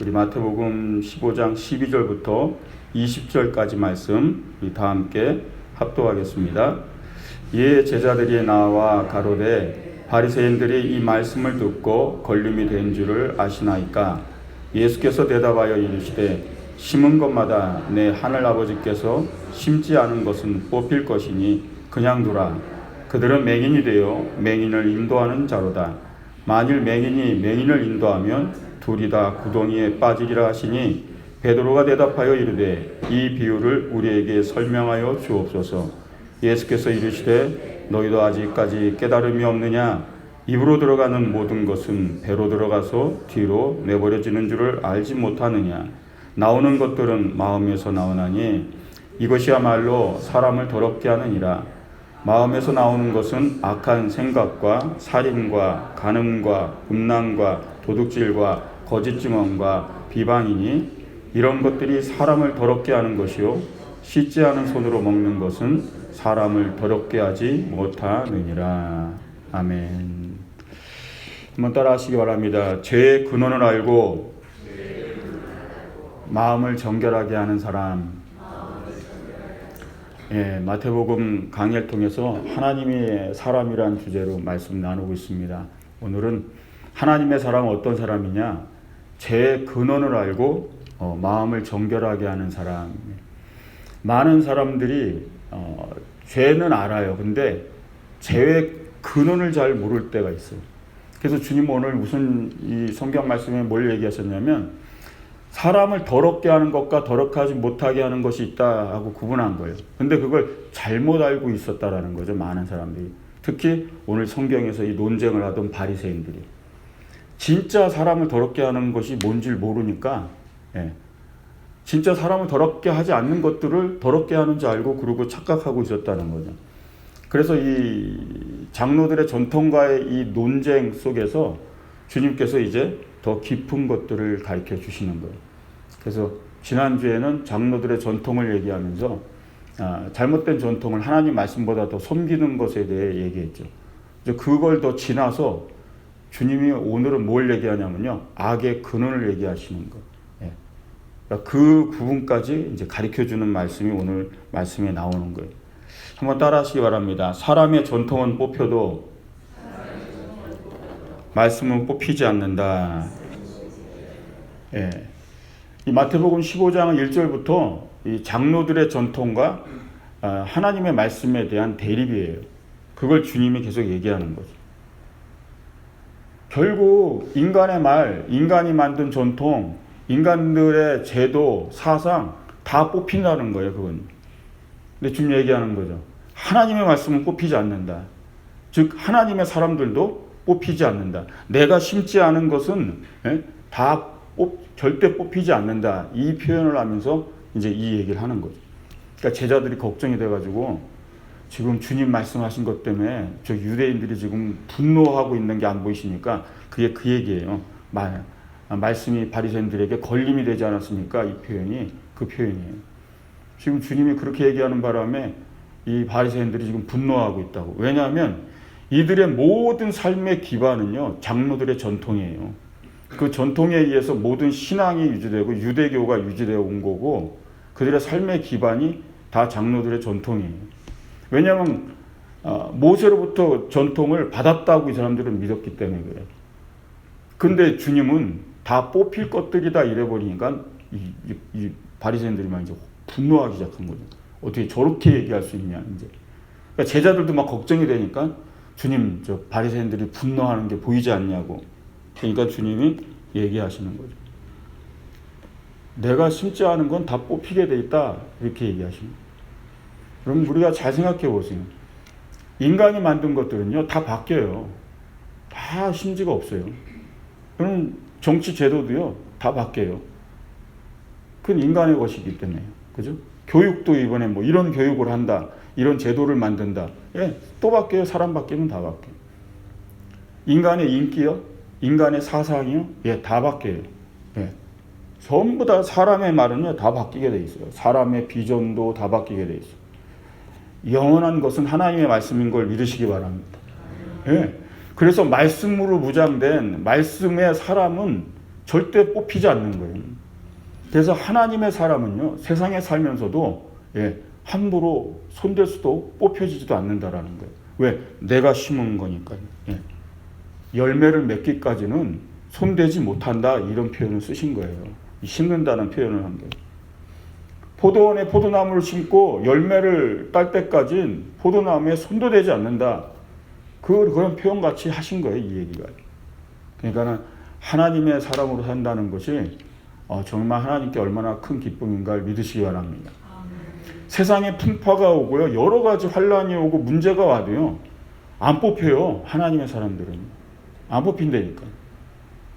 우리 마태복음 15장 12절부터 20절까지 말씀 우리 다 함께 합독하겠습니다. 이에 제자들이 나와 가로되 바리새인들이 이 말씀을 듣고 걸림이 된 줄을 아시나이까? 예수께서 대답하여 이르시되 심은 것마다 내 하늘 아버지께서 심지 않은 것은 뽑힐 것이니 그냥 두라. 그들은 맹인이 되어 맹인을 인도하는 자로다. 만일 맹인이 맹인을 인도하면 둘이 다 구덩이에 빠지리라 하시니 베드로가 대답하여 이르되 이 비유를 우리에게 설명하여 주옵소서. 예수께서 이르시되 너희도 아직까지 깨달음이 없느냐? 입으로 들어가는 모든 것은 배로 들어가서 뒤로 내버려지는 줄을 알지 못하느냐? 나오는 것들은 마음에서 나오나니 이것이야말로 사람을 더럽게 하느니라. 마음에서 나오는 것은 악한 생각과 살인과 간음과 음란과 도둑질과 거짓 증언과 비방이니 이런 것들이 사람을 더럽게 하는 것이요 씻지 않은 손으로 먹는 것은 사람을 더럽게 하지 못하느니라. 아멘. 한번 따라 하시기 바랍니다. 죄의 근원을 알고 마음을 정결하게 하는 사람. 마태복음 강의를 통해서 하나님의 사람이란 주제로 말씀 나누고 있습니다. 오늘은 하나님의 사람은 어떤 사람이냐? 죄의 근원을 알고 마음을 정결하게 하는 사람. 많은 사람들이 죄는 알아요. 근데 죄의 근원을 잘 모를 때가 있어요. 그래서 주님 오늘 무슨 이 성경 말씀에 뭘 얘기하셨냐면 사람을 더럽게 하는 것과 더럽게 하지 못하게 하는 것이 있다 하고 구분한 거예요. 근데 그걸 잘못 알고 있었다라는 거죠. 많은 사람들이. 특히 오늘 성경에서 이 논쟁을 하던 바리새인들이. 진짜 사람을 더럽게 하는 것이 뭔지 모르니까 진짜 사람을 더럽게 하지 않는 것들을 더럽게 하는 줄 알고 그러고 착각하고 있었다는 거죠. 그래서 이 장로들의 전통과의 이 논쟁 속에서 주님께서 이제 더 깊은 것들을 가르쳐 주시는 거예요. 그래서 지난주에는 장로들의 전통을 얘기하면서 잘못된 전통을 하나님 말씀보다 더 섬기는 것에 대해 얘기했죠. 그걸 더 지나서 주님이 오늘은 뭘 얘기하냐면요. 악의 근원을 얘기하시는 거. 그러니까 그 부분까지 이제 가르쳐주는 말씀이 오늘 말씀에 나오는 거예요. 한번 따라 하시기 바랍니다. 사람의 전통은 뽑혀도 말씀은 뽑히지 않는다. 이 마태복음 15장 1절부터 이 장로들의 전통과 하나님의 말씀에 대한 대립이에요. 그걸 주님이 계속 얘기하는 거죠. 결국 인간의 말, 인간이 만든 전통, 인간들의 제도, 사상 다 뽑힌다는 거예요. 그건. 근데 주님 얘기하는 거죠. 하나님의 말씀은 뽑히지 않는다. 즉 하나님의 사람들도 뽑히지 않는다. 내가 심지 않은 것은 절대 뽑히지 않는다. 이 표현을 하면서 이제 이 얘기를 하는 거죠. 그러니까 제자들이 걱정이 돼가지고 지금 주님 말씀하신 것 때문에 저 유대인들이 지금 분노하고 있는 게 안 보이시니까 그게 그 얘기예요. 말씀이 바리새인들에게 걸림이 되지 않았습니까? 이 표현이 그 표현이에요. 지금 주님이 그렇게 얘기하는 바람에 이 바리새인들이 지금 분노하고 있다고. 왜냐하면 이들의 모든 삶의 기반은요 장로들의 전통이에요. 그 전통에 의해서 모든 신앙이 유지되고 유대교가 유지되어 온 거고 그들의 삶의 기반이 다 장로들의 전통이에요. 왜냐하면 모세로부터 전통을 받았다고 이 사람들은 믿었기 때문에 그래요. 근데 주님은 다 뽑힐 것들이다 이래버리니까 이 바리새인들이 막 이제 분노하기 시작한 거죠. 어떻게 저렇게 얘기할 수 있냐 이제. 그러니까 제자들도 막 걱정이 되니까 주님 저 바리새인들이 분노하는 게 보이지 않냐고. 그러니까 주님이 얘기하시는 거죠. 내가 심지 않은 건 다 뽑히게 돼 있다 이렇게 얘기하시는 거예요. 그럼 우리가 잘 생각해 보세요. 인간이 만든 것들은요 다 바뀌어요. 다 심지가 없어요. 그럼 정치 제도도요 다 바뀌어요. 그건 인간의 것이기 때문에요. 그죠? 교육도 이번에 뭐 이런 교육을 한다, 이런 제도를 만든다. 또 바뀌어요. 사람 바뀌면 다 바뀌어요. 인간의 인기요, 인간의 사상이요, 다 바뀌어요. 전부 다 사람의 말은요 다 바뀌게 돼 있어요. 사람의 비전도 다 바뀌게 돼 있어요. 영원한 것은 하나님의 말씀인 걸 믿으시기 바랍니다. 그래서 말씀으로 무장된 말씀의 사람은 절대 뽑히지 않는 거예요. 그래서 하나님의 사람은요, 세상에 살면서도 함부로 손댈 수도 뽑혀지지도 않는다라는 거예요. 왜? 내가 심은 거니까요. 열매를 맺기까지는 손대지 못한다, 이런 표현을 쓰신 거예요. 심는다는 표현을 한 거예요. 포도원에 포도나무를 심고 열매를 딸 때까지는 포도나무에 손도 대지 않는다. 그런 표현 같이 하신 거예요, 이 얘기가. 그러니까 하나님의 사람으로 산다는 것이 정말 하나님께 얼마나 큰 기쁨인가를 믿으시기 바랍니다. 세상에 풍파가 오고요, 여러 가지 환란이 오고 문제가 와도요, 안 뽑혀요. 하나님의 사람들은 안 뽑힌다니까.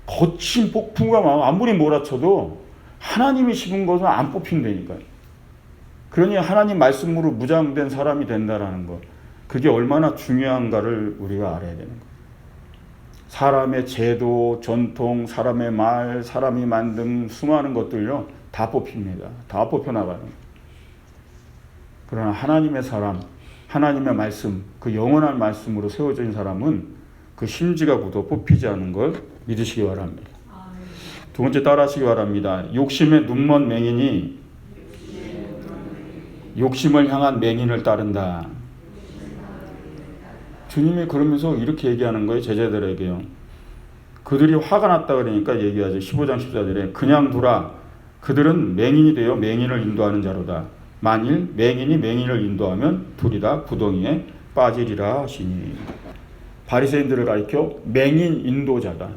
거친 폭풍과 아무리 몰아쳐도 하나님이 심은 것은 안 뽑힌다니까요. 그러니 하나님 말씀으로 무장된 사람이 된다라는 것, 그게 얼마나 중요한가를 우리가 알아야 되는 거예요. 사람의 제도, 전통, 사람의 말, 사람이 만든 수많은 것들요, 다 뽑힙니다. 다 뽑혀나가는 거예요. 그러나 하나님의 사람, 하나님의 말씀, 그 영원한 말씀으로 세워진 사람은 그 심지가 굳어 뽑히지 않은 걸 믿으시기 바랍니다. 두 번째 따라하시기 바랍니다. 욕심에 눈먼 맹인이 욕심을 향한 맹인을 따른다. 주님이 그러면서 이렇게 얘기하는 거예요, 제자들에게요. 그들이 화가 났다 그러니까 얘기하죠. 15장 14절에 그냥 두라. 그들은 맹인이 되어 맹인을 인도하는 자로다. 만일 맹인이 맹인을 인도하면 둘이 다 구덩이에 빠지리라 하시니. 바리새인들을 가리켜 맹인 인도자다.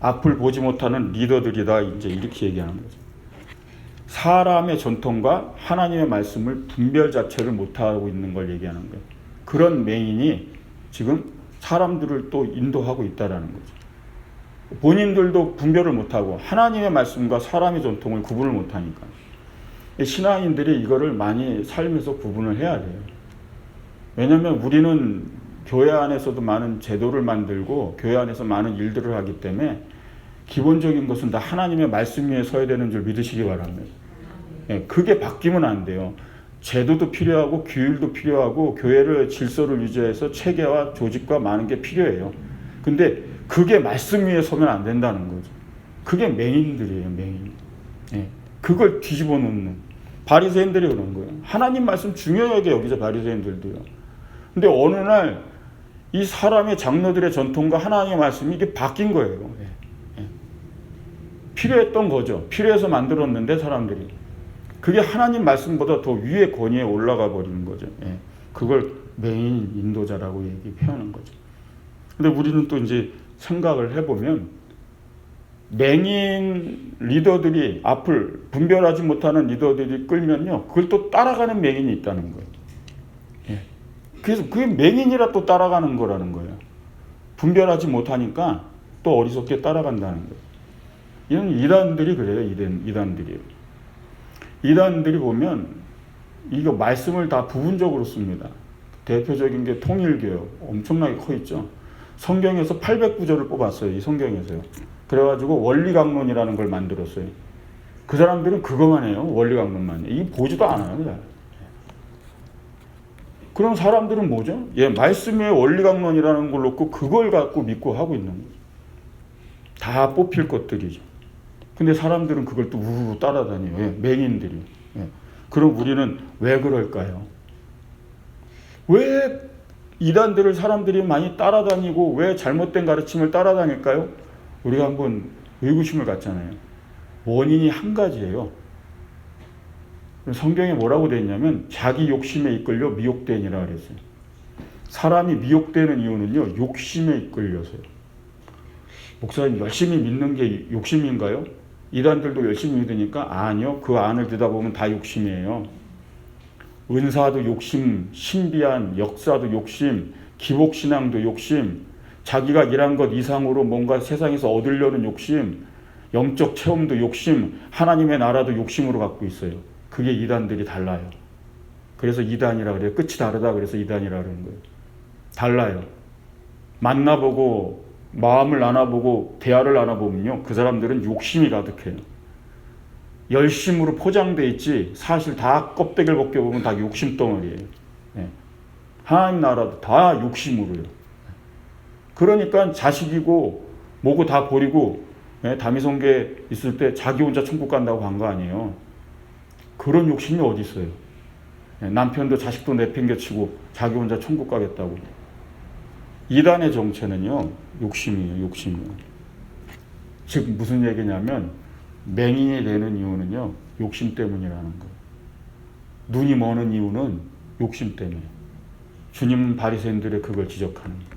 앞을 보지 못하는 리더들이다, 이제 이렇게 얘기하는 거죠. 사람의 전통과 하나님의 말씀을 분별 자체를 못하고 있는 걸 얘기하는 거예요. 그런 맹인이 지금 사람들을 또 인도하고 있다라는 거죠. 본인들도 분별을 못하고 하나님의 말씀과 사람의 전통을 구분을 못하니까. 신앙인들이 이거를 많이 삶에서 구분을 해야 돼요. 왜냐하면 우리는 교회 안에서도 많은 제도를 만들고 교회 안에서 많은 일들을 하기 때문에 기본적인 것은 다 하나님의 말씀 위에 서야 되는 줄 믿으시기 바랍니다. 그게 바뀌면 안 돼요. 제도도 필요하고 규율도 필요하고 교회를 질서를 유지해서 체계와 조직과 많은 게 필요해요. 근데 그게 말씀 위에 서면 안 된다는 거죠. 그게 맹인들이에요, 맹인. 그걸 뒤집어 놓는 바리새인들이 그런 거예요. 하나님 말씀 중요하게 여기죠, 바리새인들도요. 근데 어느 날 이 사람의 장로들의 전통과 하나님의 말씀이 이게 바뀐 거예요. 필요했던 거죠. 필요해서 만들었는데 사람들이. 그게 하나님 말씀보다 더 위의 권위에 올라가 버리는 거죠. 그걸 맹인 인도자라고 표현한 거죠. 근데 우리는 또 이제 생각을 해보면 맹인 리더들이 앞을 분별하지 못하는 리더들이 끌면요, 그걸 또 따라가는 맹인이 있다는 거예요. 그래서 그게 맹인이라 또 따라가는 거라는 거예요. 분별하지 못하니까 또 어리석게 따라간다는 거예요. 이런 이단들이 그래요. 이단들이요. 이단들이 보면 이거 말씀을 다 부분적으로 씁니다. 대표적인 게 통일교요. 엄청나게 커 있죠. 성경에서 800구절을 뽑았어요. 이 성경에서요. 그래가지고 원리강론이라는 걸 만들었어요. 그 사람들은 그거만 해요. 원리강론만. 이 보지도 않아요. 그냥. 그런 사람들은 뭐죠? 말씀의 원리강론이라는 걸 놓고 그걸 갖고 믿고 하고 있는 거죠. 다 뽑힐 것들이죠. 근데 사람들은 그걸 또 우르르 따라다녀요. 맹인들이. 그럼 우리는 왜 그럴까요? 왜 이단들을 사람들이 많이 따라다니고 왜 잘못된 가르침을 따라다닐까요? 우리가 한번 의구심을 갖잖아요. 원인이 한 가지예요. 성경에 뭐라고 되어 있냐면 자기 욕심에 이끌려 미혹되니라 그랬어요. 사람이 미혹되는 이유는요, 욕심에 이끌려서요. 목사님, 열심히 믿는 게 욕심인가요? 이단들도 열심히 믿으니까 아니요. 그 안을 들여다보면 다 욕심이에요. 은사도 욕심, 신비한 역사도 욕심, 기복신앙도 욕심, 자기가 일한 것 이상으로 뭔가 세상에서 얻으려는 욕심, 영적 체험도 욕심, 하나님의 나라도 욕심으로 갖고 있어요. 그게 이단들이 달라요. 그래서 이단이라 그래요. 끝이 다르다 그래서 이단이라 그러는 거예요. 달라요. 만나보고 마음을 나눠보고 대화를 나눠보면요, 그 사람들은 욕심이 가득해요. 열심으로 포장돼 있지 사실 다 껍데기를 벗겨보면 다 욕심덩어리예요. 하나님 나라도 다 욕심으로요. 그러니까 자식이고 뭐고 다 버리고 다미성교회 있을 때 자기 혼자 천국 간다고 간 거 아니에요. 그런 욕심이 어디 있어요. 남편도 자식도 내팽개치고 자기 혼자 천국 가겠다고. 이단의 정체는요, 욕심이에요, 욕심이에요. 즉 무슨 얘기냐면 맹인이 되는 이유는요, 욕심 때문이라는 거예요. 눈이 머는 이유는 욕심 때문에. 주님은 바리새인들의 그걸 지적하는 거예요.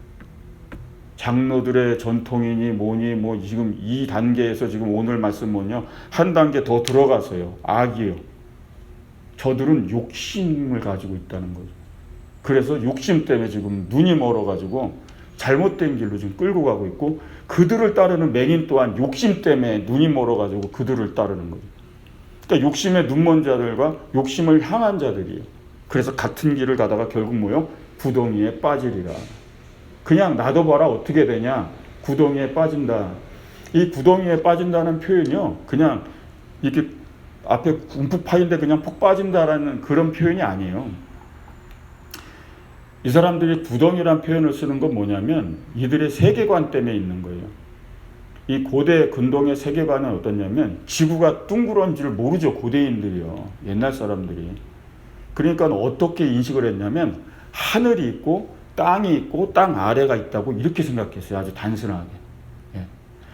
장로들의 전통이니 뭐니 뭐 지금 이 단계에서 지금 오늘 말씀 뭐냐 한 단계 더 들어가서요. 악이요. 저들은 욕심을 가지고 있다는 거죠. 그래서 욕심 때문에 지금 눈이 멀어가지고 잘못된 길로 지금 끌고 가고 있고 그들을 따르는 맹인 또한 욕심 때문에 눈이 멀어가지고 그들을 따르는 거죠. 그러니까 욕심에 눈먼 자들과 욕심을 향한 자들이에요. 그래서 같은 길을 가다가 결국 뭐요? 구덩이에 빠지리라. 그냥 놔둬봐라 어떻게 되냐? 구덩이에 빠진다. 이 구덩이에 빠진다는 표현이요. 그냥 이렇게 앞에 움푹 파인데 그냥 푹 빠진다라는 그런 표현이 아니에요. 이 사람들이 구덩이란 표현을 쓰는 건 뭐냐면 이들의 세계관 때문에 있는 거예요. 이 고대 근동의 세계관은 어떠냐면 지구가 둥그런 줄 모르죠. 고대인들이요. 옛날 사람들이. 그러니까 어떻게 인식을 했냐면 하늘이 있고 땅이 있고 땅 아래가 있다고 이렇게 생각했어요. 아주 단순하게. 예.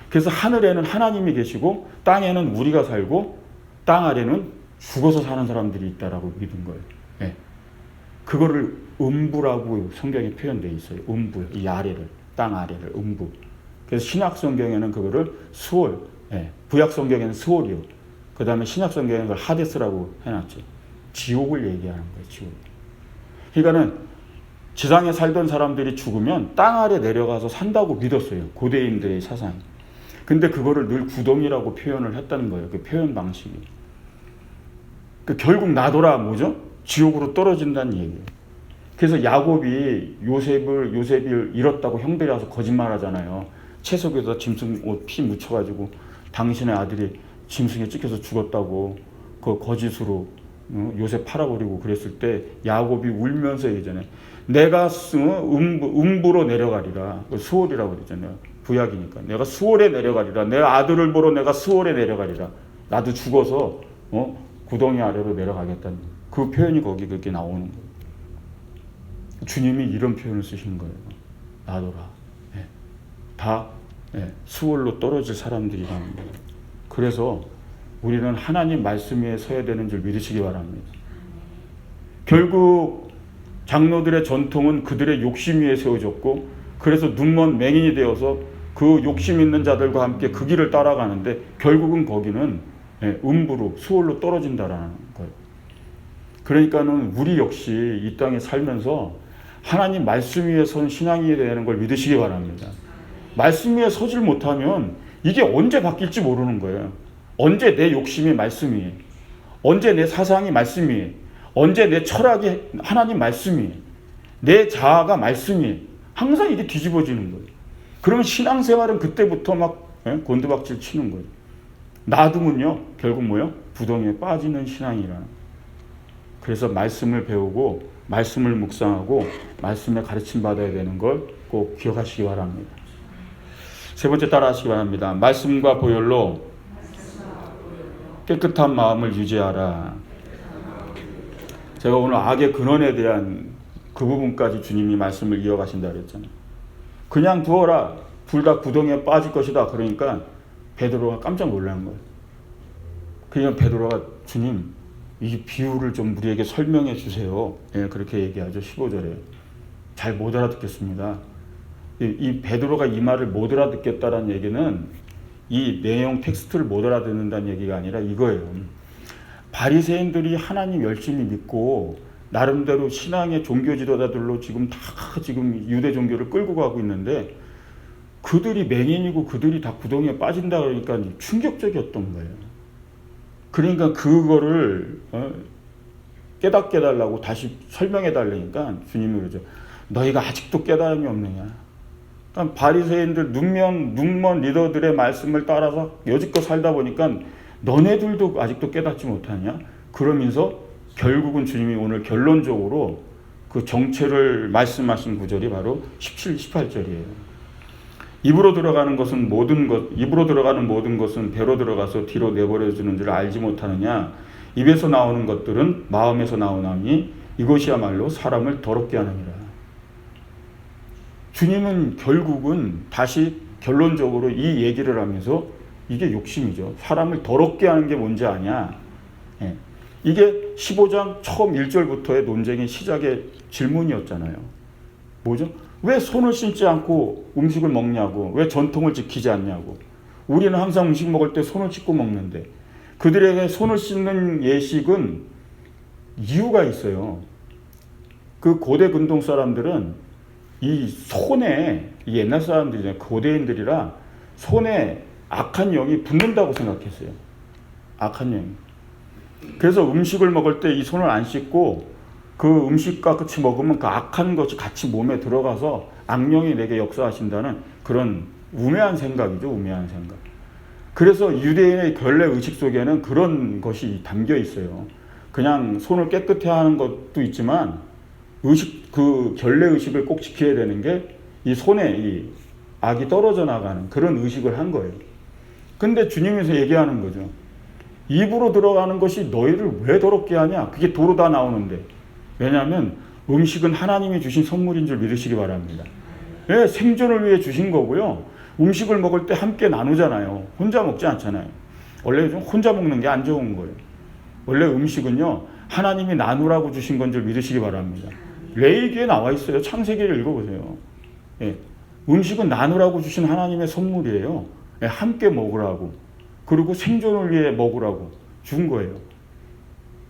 그래서 하늘에는 하나님이 계시고 땅에는 우리가 살고 땅 아래는 죽어서 사는 사람들이 있다라고 믿은 거예요. 예. 그거를 음부라고 성경에 표현되어 있어요. 음부, 이 아래를, 땅 아래를 음부. 그래서 신약 성경에는 그거를 수월, 예. 구약 성경에는 수월이요. 그 다음에 신약 성경에는 그걸 하데스라고 해놨죠. 지옥을 얘기하는 거예요. 지옥. 그러니까는 지상에 살던 사람들이 죽으면 땅 아래 내려가서 산다고 믿었어요. 고대인들의 사상. 근데 그거를 늘 구덩이라고 표현을 했다는 거예요. 그 표현 방식이. 결국 나더라 뭐죠? 지옥으로 떨어진다는 얘기예요. 그래서 야곱이 요셉을 잃었다고 형들이 와서 거짓말하잖아요. 채석에서 짐승 옷 피 묻혀가지고 당신의 아들이 짐승에 찍혀서 죽었다고 그 거짓으로 요셉 팔아버리고 그랬을 때 야곱이 울면서 얘기잖아요. 내가 음부로 내려가리라. 수월이라고 그러잖아요. 구약이니까. 내가 수월에 내려가리라. 내 아들을 보러 내가 수월에 내려가리라. 나도 죽어서 구덩이 아래로 내려가겠다는 그 표현이 거기 그렇게 나오는 거예요. 주님이 이런 표현을 쓰신 거예요. 나더라. 예. 다 수월로 떨어질 사람들이라는 거예요. 그래서 우리는 하나님 말씀 위에 서야 되는 줄 믿으시기 바랍니다. 결국 장로들의 전통은 그들의 욕심 위에 세워졌고 그래서 눈먼 맹인이 되어서 그 욕심 있는 자들과 함께 그 길을 따라가는데 결국은 거기는 음부로 수월로 떨어진다라는 거예요. 그러니까는 우리 역시 이 땅에 살면서 하나님 말씀 위에 선 신앙이 되는 걸 믿으시기 바랍니다. 말씀 위에 서질 못하면 이게 언제 바뀔지 모르는 거예요. 언제 내 욕심이 말씀 위에, 언제 내 사상이 말씀 위에, 언제 내 철학이 하나님 말씀 위에, 내 자아가 말씀 위에 항상 이게 뒤집어지는 거예요. 그러면 신앙생활은 그때부터 막 곤두박질 치는 거예요. 놔두면요 결국 뭐요? 구덩이에 빠지는 신앙이라는. 그래서 말씀을 배우고 말씀을 묵상하고 말씀에 가르침 받아야 되는 걸 꼭 기억하시기 바랍니다. 세 번째 따라하시기 바랍니다. 말씀과 보혈로 깨끗한 마음을 유지하라. 제가 오늘 악의 근원에 대한 그 부분까지 주님이 말씀을 이어가신다 그랬잖아요. 그냥 두어라. 둘 다 구덩이에 빠질 것이다. 그러니까 베드로가 깜짝 놀란 거예요. 그러니까 베드로가 주님 이 비유를 좀 우리에게 설명해 주세요. 예, 그렇게 얘기하죠. 15절에. 잘 못 알아듣겠습니다. 이 베드로가 이 말을 못 알아듣겠다라는 얘기는 이 내용 텍스트를 못 알아듣는다는 얘기가 아니라 이거예요. 바리새인들이 하나님 열심히 믿고 나름대로 신앙의 종교 지도자들로 지금 유대 종교를 끌고 가고 있는데 그들이 맹인이고 그들이 다 구덩이에 빠진다 그러니까 충격적이었던 거예요. 그러니까 그거를 깨닫게 해달라고 다시 설명해 달라니까 주님이 그러죠. 너희가 아직도 깨달음이 없느냐. 그러니까 바리새인들 눈먼 리더들의 말씀을 따라서 여지껏 살다 보니까 너네들도 아직도 깨닫지 못하냐. 그러면서 결국은 주님이 오늘 결론적으로 그 정체를 말씀하신 구절이 바로 17, 18절이에요. 입으로 들어가는 모든 것은 배로 들어가서 뒤로 내버려지는 줄 알지 못하느냐. 입에서 나오는 것들은 마음에서 나오나니 이것이야말로 사람을 더럽게 하느니라. 주님은 결국은 다시 결론적으로 이 얘기를 하면서 이게 욕심이죠. 사람을 더럽게 하는 게 뭔지 아냐. 예. 이게 15장 처음 1절부터의 논쟁의 시작의 질문이었잖아요. 뭐죠? 왜 손을 씻지 않고 음식을 먹냐고, 왜 전통을 지키지 않냐고. 우리는 항상 음식 먹을 때 손을 씻고 먹는데 그들에게 손을 씻는 예식은 이유가 있어요. 그 고대 근동 사람들은 이 손에, 이 옛날 사람들이잖아요. 고대인들이라 손에 악한 영이 붙는다고 생각했어요. 악한 영이. 그래서 음식을 먹을 때 이 손을 안 씻고 그 음식과 같이 먹으면 그 악한 것이 같이 몸에 들어가서 악령이 내게 역사하신다는 그런 우매한 생각이죠. 우매한 생각. 그래서 유대인의 결례 의식 속에는 그런 것이 담겨 있어요. 그냥 손을 깨끗해 하는 것도 있지만 그 결례 의식을 꼭 지켜야 되는 게 이 손에 이 악이 떨어져 나가는 그런 의식을 한 거예요. 근데 주님께서 얘기하는 거죠. 입으로 들어가는 것이 너희를 왜 더럽게 하냐? 그게 도로 다 나오는데. 왜냐하면 음식은 하나님이 주신 선물인 줄 믿으시기 바랍니다. 네, 생존을 위해 주신 거고요. 음식을 먹을 때 함께 나누잖아요. 혼자 먹지 않잖아요. 원래 좀 혼자 먹는 게 안 좋은 거예요. 원래 음식은요, 하나님이 나누라고 주신 건 줄 믿으시기 바랍니다. 레위기에 나와 있어요. 창세기를 읽어보세요. 예, 음식은 나누라고 주신 하나님의 선물이에요. 예, 함께 먹으라고. 그리고 생존을 위해 먹으라고 준 거예요.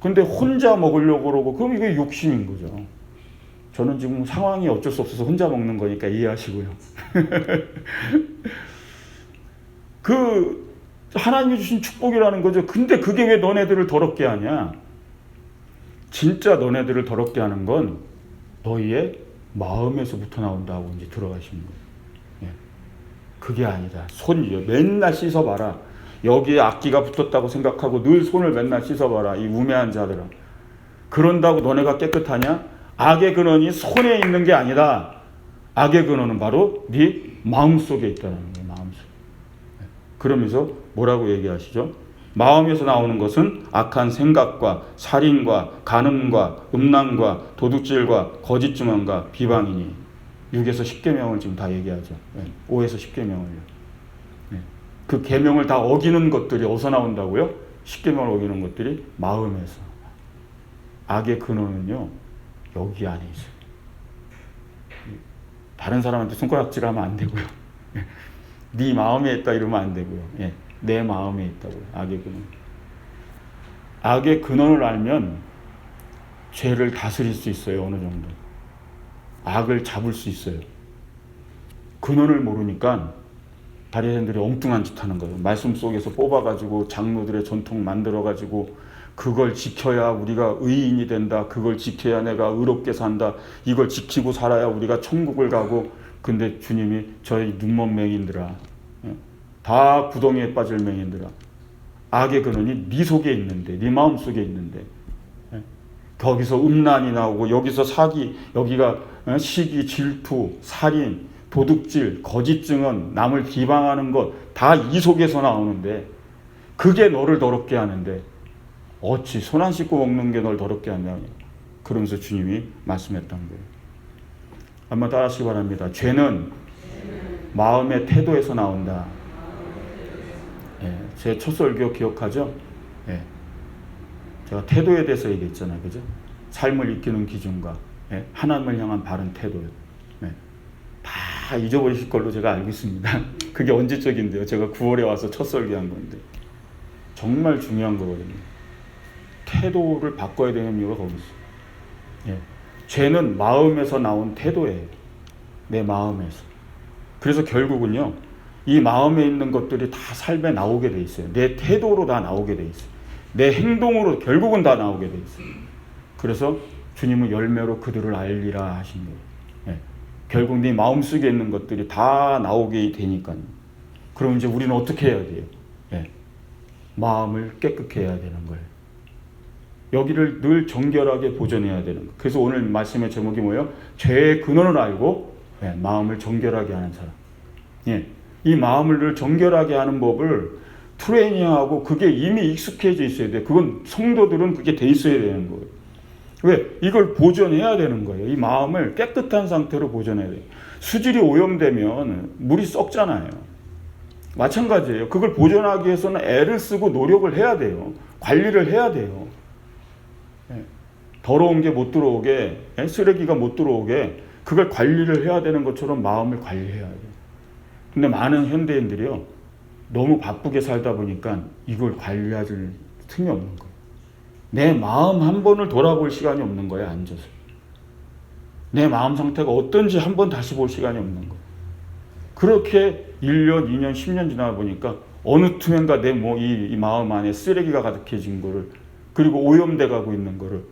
근데 혼자 먹으려고 그러고, 그럼 이게 욕심인 거죠. 저는 지금 상황이 어쩔 수 없어서 혼자 먹는 거니까 이해하시고요. 그 하나님이 주신 축복이라는 거죠. 근데 그게 왜 너네들을 더럽게 하냐? 진짜 너네들을 더럽게 하는 건 너희의 마음에서부터 나온다고 이제 들어가시는 거예요. 예. 그게 아니다. 손이요. 맨날 씻어봐라. 여기에 악기가 붙었다고 생각하고 늘 손을 맨날 씻어봐라. 이 우매한 자들아. 그런다고 너네가 깨끗하냐? 악의 근원이 손에 있는 게 아니다. 악의 근원은 바로 네 마음속에 있다는 거예요. 마음속에. 그러면서 뭐라고 얘기하시죠? 마음에서 나오는 것은 악한 생각과 살인과 간음과 음란과 도둑질과 거짓 증언과 비방이니. 6에서 10계명을 지금 다 얘기하죠. 5에서 10계명을요. 그 계명을 다 어기는 것들이 어디서 나온다고요? 10계명을 어기는 것들이 마음에서. 악의 근원은요, 여기 안에 있어요. 다른 사람한테 손가락질하면 안 되고요. 네 마음에 있다 이러면 안 되고요. 내 마음에 있다고요. 악의 근원. 악의 근원을 알면 죄를 다스릴 수 있어요. 어느 정도. 악을 잡을 수 있어요. 근원을 모르니까 바리새인들이 엉뚱한 짓 하는 거예요. 말씀 속에서 뽑아가지고 장로들의 전통 만들어가지고 그걸 지켜야 우리가 의인이 된다. 그걸 지켜야 내가 의롭게 산다. 이걸 지키고 살아야 우리가 천국을 가고. 근데 주님이 저희 눈먼 맹인들아, 다 구덩이에 빠질 맹인들아, 악의 근원이 네 속에 있는데, 네 마음 속에 있는데, 거기서 음란이 나오고 여기서 사기, 여기가 시기, 질투, 살인, 도둑질, 거짓 증언, 남을 비방하는 것 다 이 속에서 나오는데 그게 너를 더럽게 하는데 어찌 손 안 씻고 먹는 게 널 더럽게 하냐. 그러면서 주님이 말씀했던 거예요. 한번 따라하시기 바랍니다. 죄는 마음의 태도에서 나온다. 제 첫 설교 기억하죠? 제가 태도에 대해서 얘기했잖아요. 그죠? 삶을 이끄는 기준과 하나님을 향한 바른 태도요. 다 잊어버리실 걸로 제가 알고 있습니다. 그게 언제적인데요? 제가 9월에 와서 첫 설교한 건데. 정말 중요한 거거든요. 태도를 바꿔야 되는 이유가 거기 있어요. 죄는 마음에서 나온 태도예요. 내 마음에서. 그래서 결국은요, 이 마음에 있는 것들이 다 삶에 나오게 돼 있어요. 내 태도로 다 나오게 돼 있어요. 내 행동으로 결국은 다 나오게 돼 있어요. 그래서 주님은 열매로 그들을 알리라 하신 거예요. 결국 네 마음속에 있는 것들이 다 나오게 되니까요. 그럼 이제 우리는 어떻게 해야 돼요? 마음을 깨끗게 해야 되는 거예요. 여기를 늘 정결하게 보존해야 되는 거예요. 그래서 오늘 말씀의 제목이 뭐예요? 죄의 근원을 알고 마음을 정결하게 하는 사람. 예. 이 마음을 늘 정결하게 하는 법을 트레이닝하고 그게 이미 익숙해져 있어야 돼요. 그건 성도들은 그게 돼 있어야 되는 거예요. 왜? 이걸 보존해야 되는 거예요. 이 마음을 깨끗한 상태로 보존해야 돼요. 수질이 오염되면 물이 썩잖아요. 마찬가지예요. 그걸 보존하기 위해서는 애를 쓰고 노력을 해야 돼요. 관리를 해야 돼요. 더러운 게 못 들어오게, 쓰레기가 못 들어오게 그걸 관리를 해야 되는 것처럼 마음을 관리해야 돼요. 근데 많은 현대인들이요, 너무 바쁘게 살다 보니까 이걸 관리할 틈이 없는 거예요. 내 마음 한 번을 돌아볼 시간이 없는 거예요, 앉아서. 내 마음 상태가 어떤지 한 번 다시 볼 시간이 없는 거예요. 그렇게 1년, 2년, 10년 지나다 보니까 어느 틈엔가 이 마음 안에 쓰레기가 가득해진 거를, 그리고 오염돼 가고 있는 거를,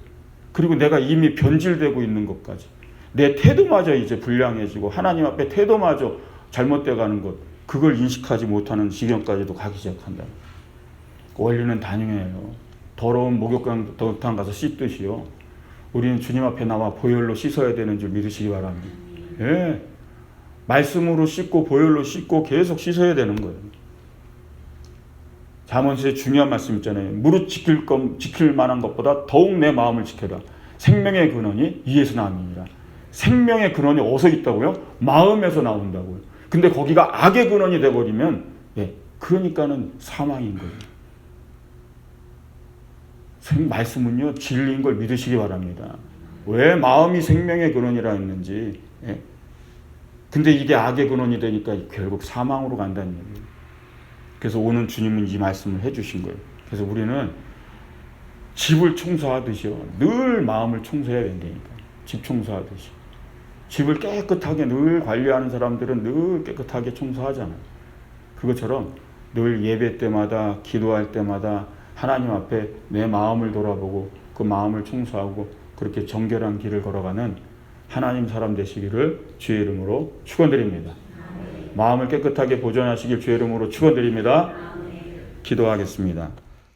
그리고 내가 이미 변질되고 있는 것까지, 내 태도마저 이제 불량해지고 하나님 앞에 태도마저 잘못돼 가는 것, 그걸 인식하지 못하는 지경까지도 가기 시작한다. 원리는 단용해요. 더러운 목욕탕 가서 씻듯이요, 우리는 주님 앞에 나와 보혈로 씻어야 되는 줄 믿으시기 바랍니다. 예. 말씀으로 씻고 보혈로 씻고 계속 씻어야 되는 거예요. 잠언서에 중요한 말씀 있잖아요. 무릇 지킬 만한 것보다 더욱 내 마음을 지켜라. 생명의 근원이 이에서 나옵니다. 생명의 근원이 어디서 있다고요? 마음에서 나온다고요. 근데 거기가 악의 근원이 돼버리면, 그러니까는 사망인 거예요. 말씀은요, 진리인 걸 믿으시기 바랍니다. 왜 마음이 생명의 근원이라 했는지. 근데 이게 악의 근원이 되니까 결국 사망으로 간다는 얘기예요. 그래서 오늘 주님은 이 말씀을 해주신 거예요. 그래서 우리는 집을 청소하듯이요, 늘 마음을 청소해야 된다니까. 집 청소하듯이. 집을 깨끗하게 늘 관리하는 사람들은 늘 깨끗하게 청소하잖아요. 그것처럼 늘 예배 때마다, 기도할 때마다 하나님 앞에 내 마음을 돌아보고 그 마음을 청소하고 그렇게 정결한 길을 걸어가는 하나님 사람 되시기를 주의 이름으로 축원드립니다. 마음을 깨끗하게 보존하시길 주의 이름으로 축원드립니다. 기도하겠습니다.